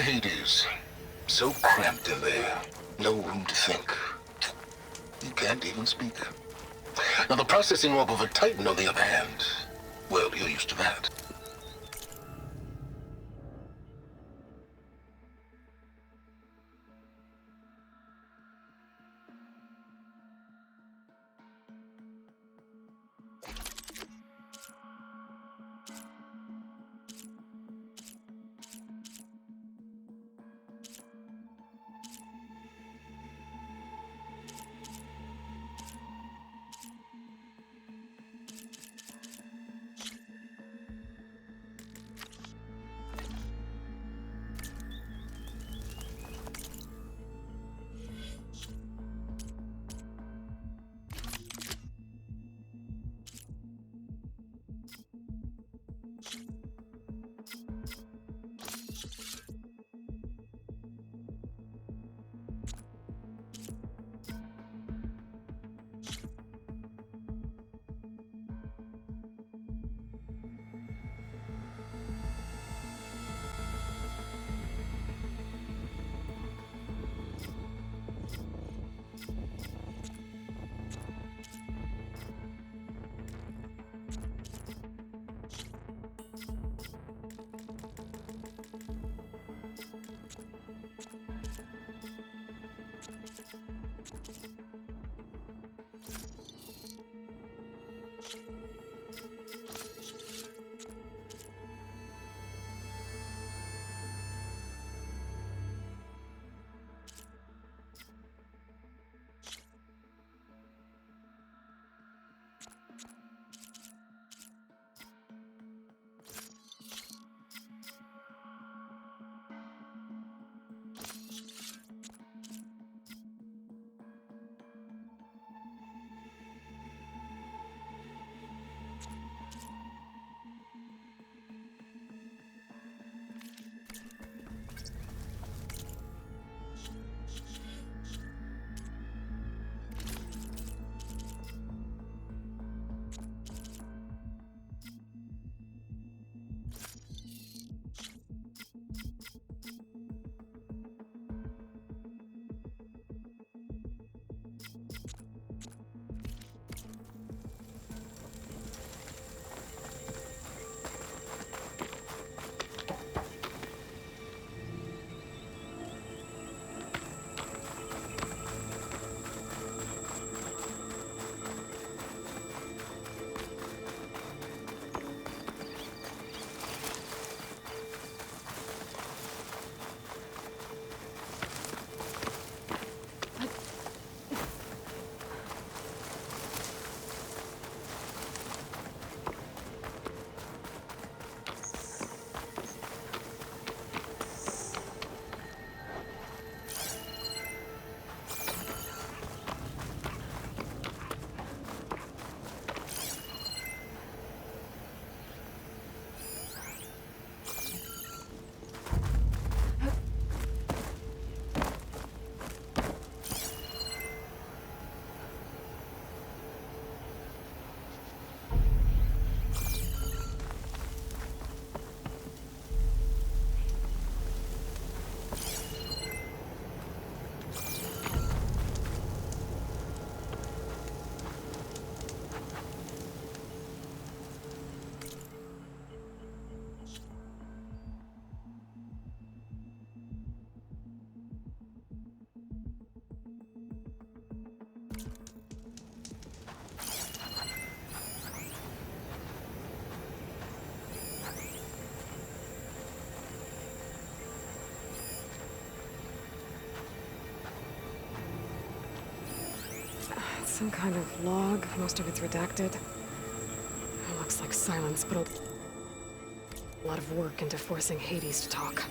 Hades. So cramped in there. No room to think. You can't even speak. Now, the processing orb of a Titan, on the other hand, well, you're used to that. Some kind of log. Most of it's redacted. It looks like silence, but a lot of work into forcing Hades to talk.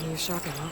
can use shock ammo.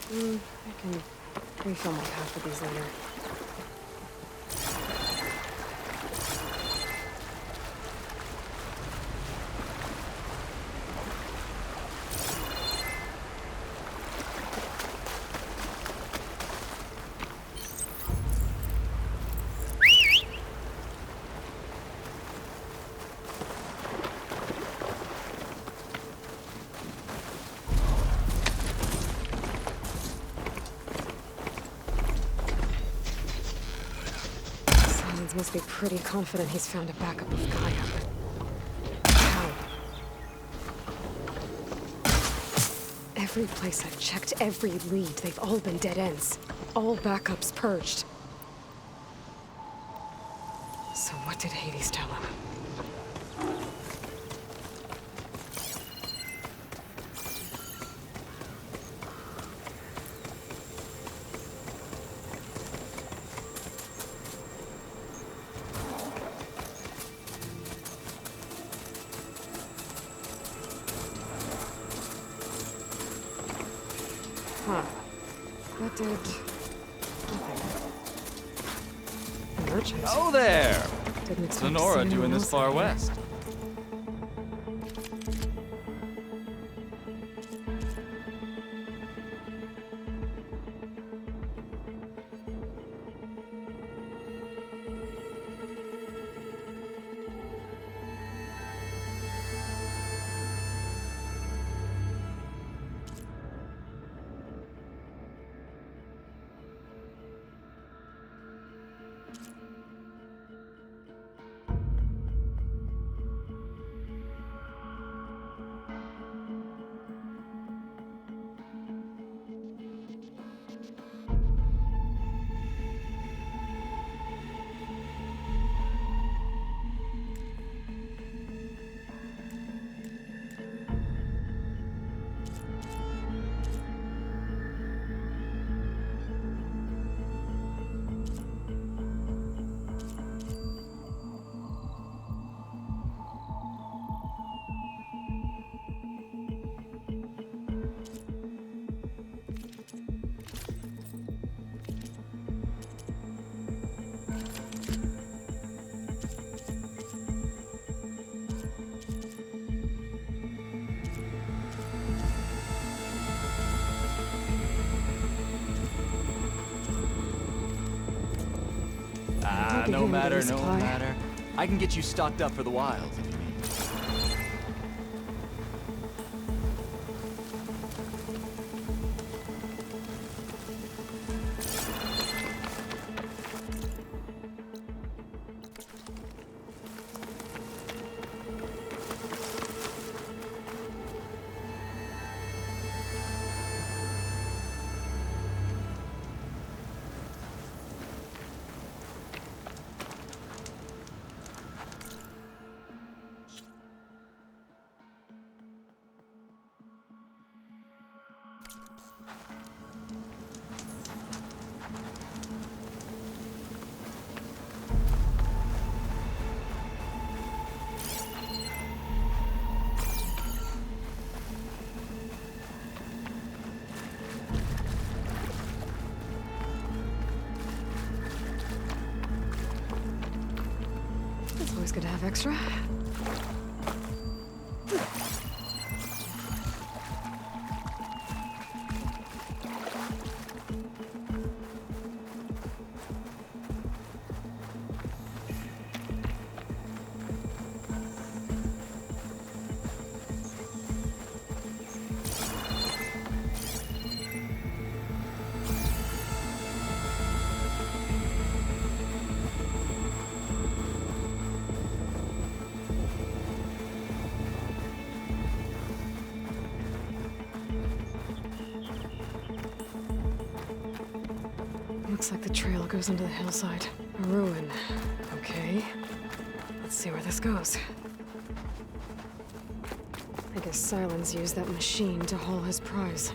I can refill my pack with these later. must be pretty confident he's found a backup of Gaia. How? Every place I've checked, every lead, they've all been dead ends. All backups purged. So what did Hades tell him? Huh. That did... nothing. The merchant. Oh there! Didn't expect to see Sonora anyone doing this else far out here. west. Maybe No him matter, get a no supply. matter. I can get you stocked up for the wild, if you need. It's always good to have extra. Looks like the trail goes into the hillside. A ruin. Okay. Let's see where this goes. I guess Silence used that machine to haul his prize.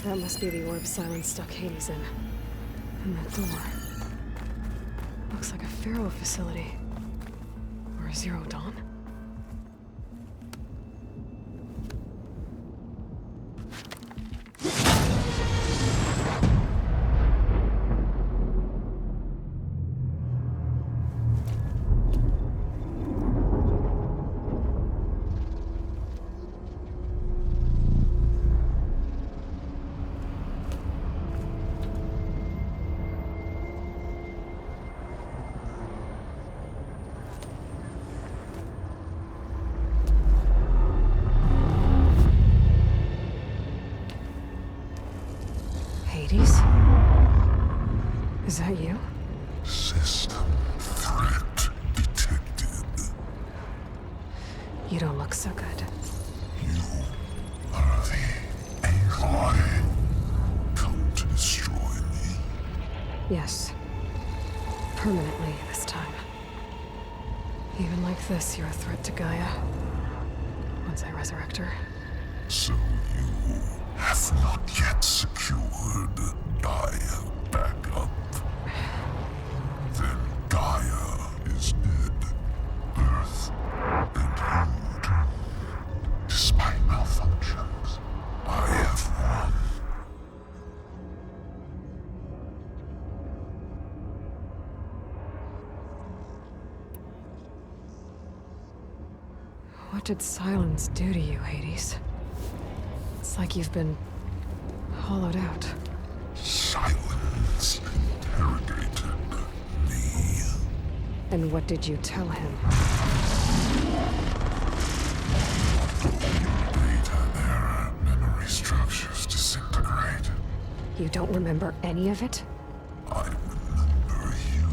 That must be the orb Silence stuck Hades in. And that door. Looks like a Pharaoh facility. Or a Zero Dawn? that you? System threat detected. You don't look so good. You are the Aloy. Come to destroy me. Yes. Permanently this time. Even like this, you're a threat to Gaia. Once I resurrect her. So you have not yet secured Gaia back up. Then Gaia is dead. Earth and you too. Despite malfunctions, I have won. What did silence do to you, Hades? It's like you've been hollowed out. Silence interrogated me. And what did you tell him? Data error, memory structures disintegrate. You don't remember any of it? I remember you.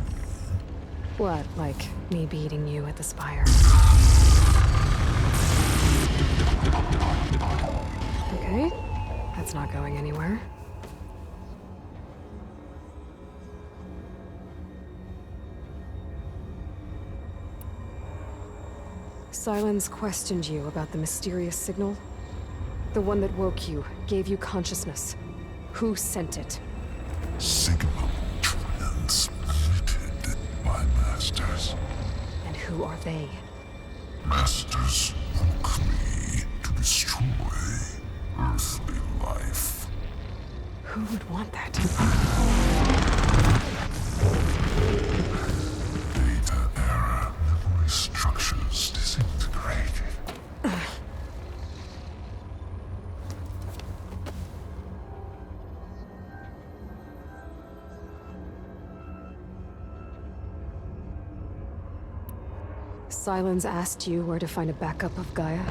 What, like me beating you at the spire? Okay, that's not going anywhere. Silence questioned you about the mysterious signal? The one that woke you, gave you consciousness. Who sent it? Signal transmitted by masters. And who are they? Masters woke me to destroy earthly life. Who would want that? Data error, memory structures disintegrated. Silence asked you where to find a backup of Gaia?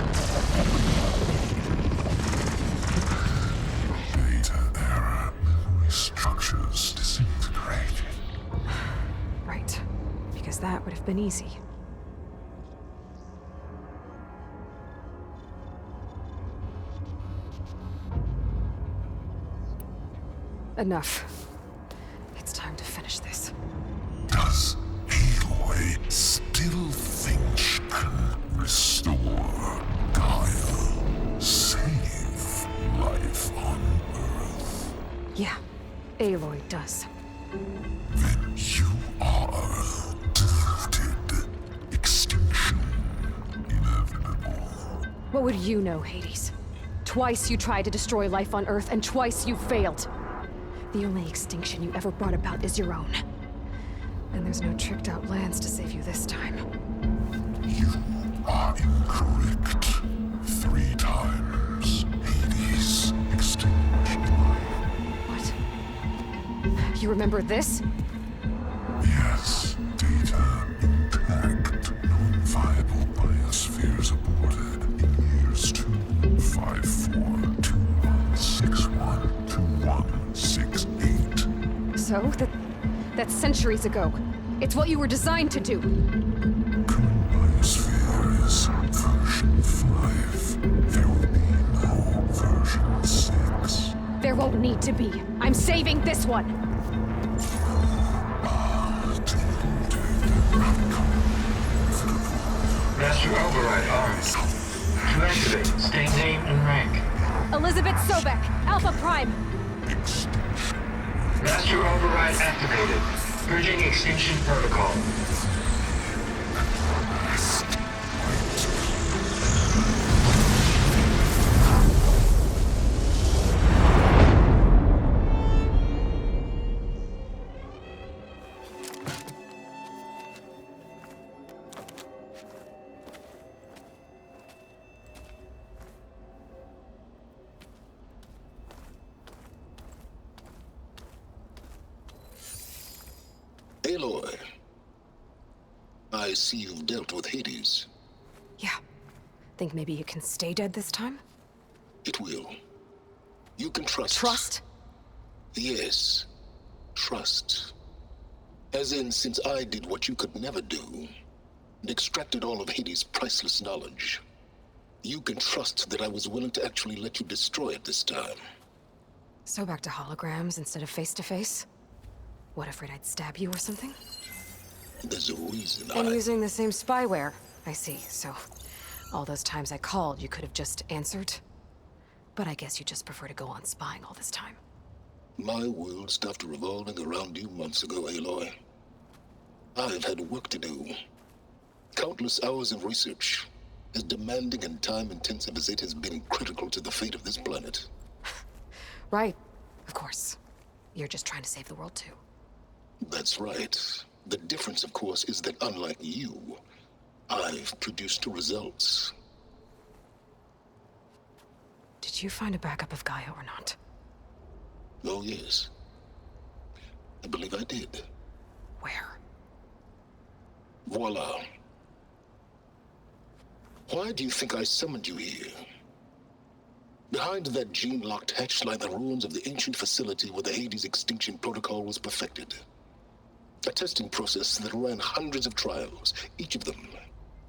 Data error, memory structures disintegrated. Right. Because that would have been easy. Enough. It's time to finish this. Does Aloy still think she can restore Gaia? Save life on Earth? Yeah, Aloy does. Then you are deluded. Extinction inevitable. What would you know, Hades? Twice you tried to destroy life on Earth, and twice you failed. The only extinction you ever brought about is your own. And there's no tricked-out lands to save you this time. You are incorrect. 3 times. Hades extinguished life. What? You remember this? Yes, data intact. Non-viable biospheres aborted in years 254, 2161, 2168. So? That's centuries ago. It's what you were designed to do. Current biosphere is version 5. There will be no version 6. There won't need to be. I'm saving this one. Master override armed. To activate, state name and rank. Elizabeth Sobek, Alpha Prime. Master override activated. Purging extinction protocol. Aloy, I see you've dealt with Hades. Yeah. Think maybe you can stay dead this time? It will. You can trust. Trust? Yes. Trust. As in, since I did what you could never do, and extracted all of Hades' priceless knowledge, you can trust that I was willing to actually let you destroy it this time. So back to holograms instead of face-to-face? What, afraid I'd stab you or something? There's a reason And using the same spyware. I see, so all those times I called, you could have just answered? But I guess you just prefer to go on spying all this time. My world stopped revolving around you months ago, Aloy. I've had work to do. Countless hours of research, as demanding and time-intensive as it has been critical to the fate of this planet. Right, of course. You're just trying to save the world too. That's right. The difference, of course, is that unlike you, I've produced results. Did you find a backup of Gaia or not? Oh, yes. I believe I did. Where? Voila. Why do you think I summoned you here? Behind that gene-locked hatch lie the ruins of the ancient facility where the Hades extinction protocol was perfected. A testing process that ran hundreds of trials, each of them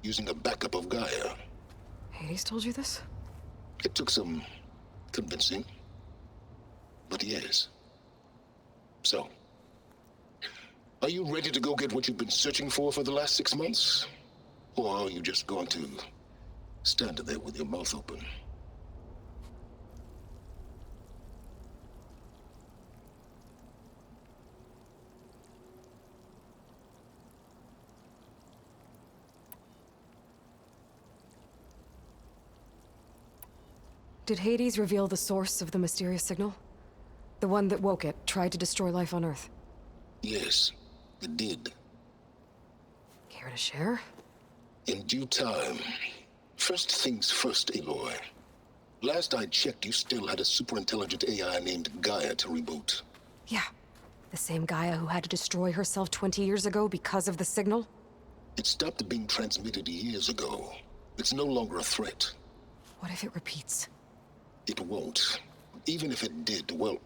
using a backup of Gaia. Hades told you this? It took some convincing, but yes. So, are you ready to go get what you've been searching for the last 6 months? Or are you just going to stand there with your mouth open? Did Hades reveal the source of the mysterious signal? The one that woke it, tried to destroy life on Earth? Yes, it did. Care to share? In due time. First things first, Aloy. Last I checked, you still had a super-intelligent AI named Gaia to reboot. Yeah. The same Gaia who had to destroy herself 20 years ago because of the signal? It stopped being transmitted years ago. It's no longer a threat. What if it repeats? It won't. Even if it did, well...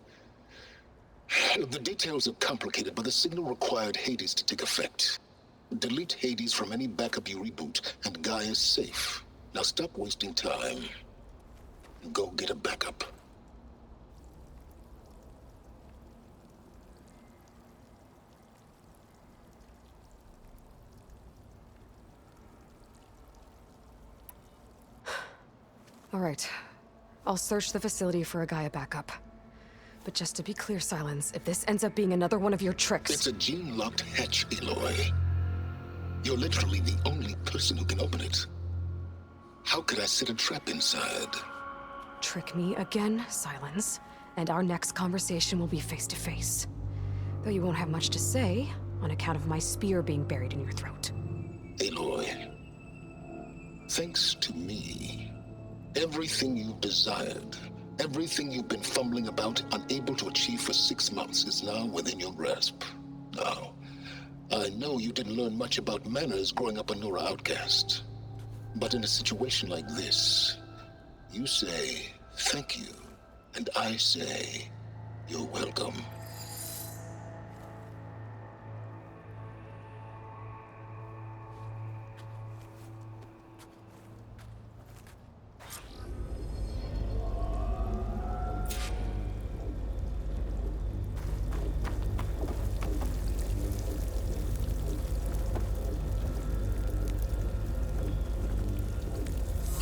The details are complicated, but the signal required Hades to take effect. Delete Hades from any backup you reboot, and Gaia's safe. Now stop wasting time. And go get a backup. All right. I'll search the facility for a Gaia backup. But just to be clear, Silence, if this ends up being another one of your tricks... It's a gene-locked hatch, Aloy. You're literally the only person who can open it. How could I set a trap inside? Trick me again, Silence, and our next conversation will be face-to-face. Though you won't have much to say, on account of my spear being buried in your throat. Aloy, thanks to me, everything you've desired, everything you've been fumbling about, unable to achieve for 6 months, is now within your grasp. Now, I know you didn't learn much about manners growing up a Nora outcast. But in a situation like this, you say, thank you, and I say, you're welcome.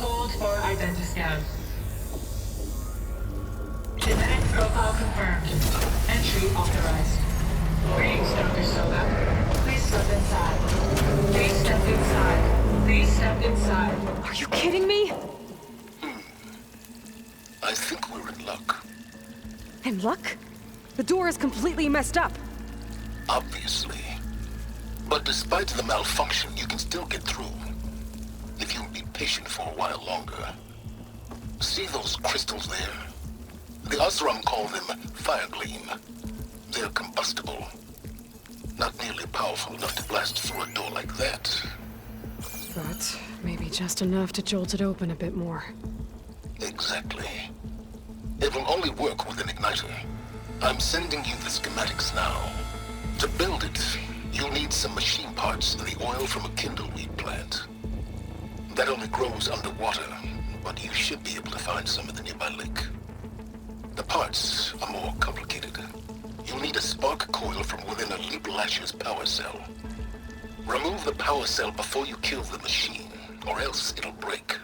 Hold for identiscan. Genetic profile confirmed. Entry authorized. Greetings, Dr. Soga. Please step inside. Please step inside. Please step inside. Are you kidding me? I think we're in luck. In luck? The door is completely messed up. Obviously. But despite the malfunction, you can still get through. If you'll be patient for a while longer. See those crystals there? The Osram call them fire gleam. They're combustible. Not nearly powerful enough to blast through a door like that. But maybe just enough to jolt it open a bit more. Exactly. It will only work with an igniter. I'm sending you the schematics now. To build it, You'll need some machine parts and the oil from a kindleweed plant. That only grows underwater, but you should be able to find some in the nearby lake. The parts are more complicated. You'll need a spark coil from within a Leap Lasher's power cell. Remove the power cell before you kill the machine, or else it'll break.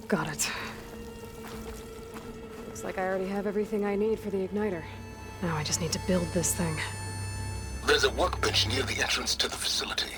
Got it. Looks like I already have everything I need for the igniter. Now I just need to build this thing. There's a workbench near the entrance to the facility.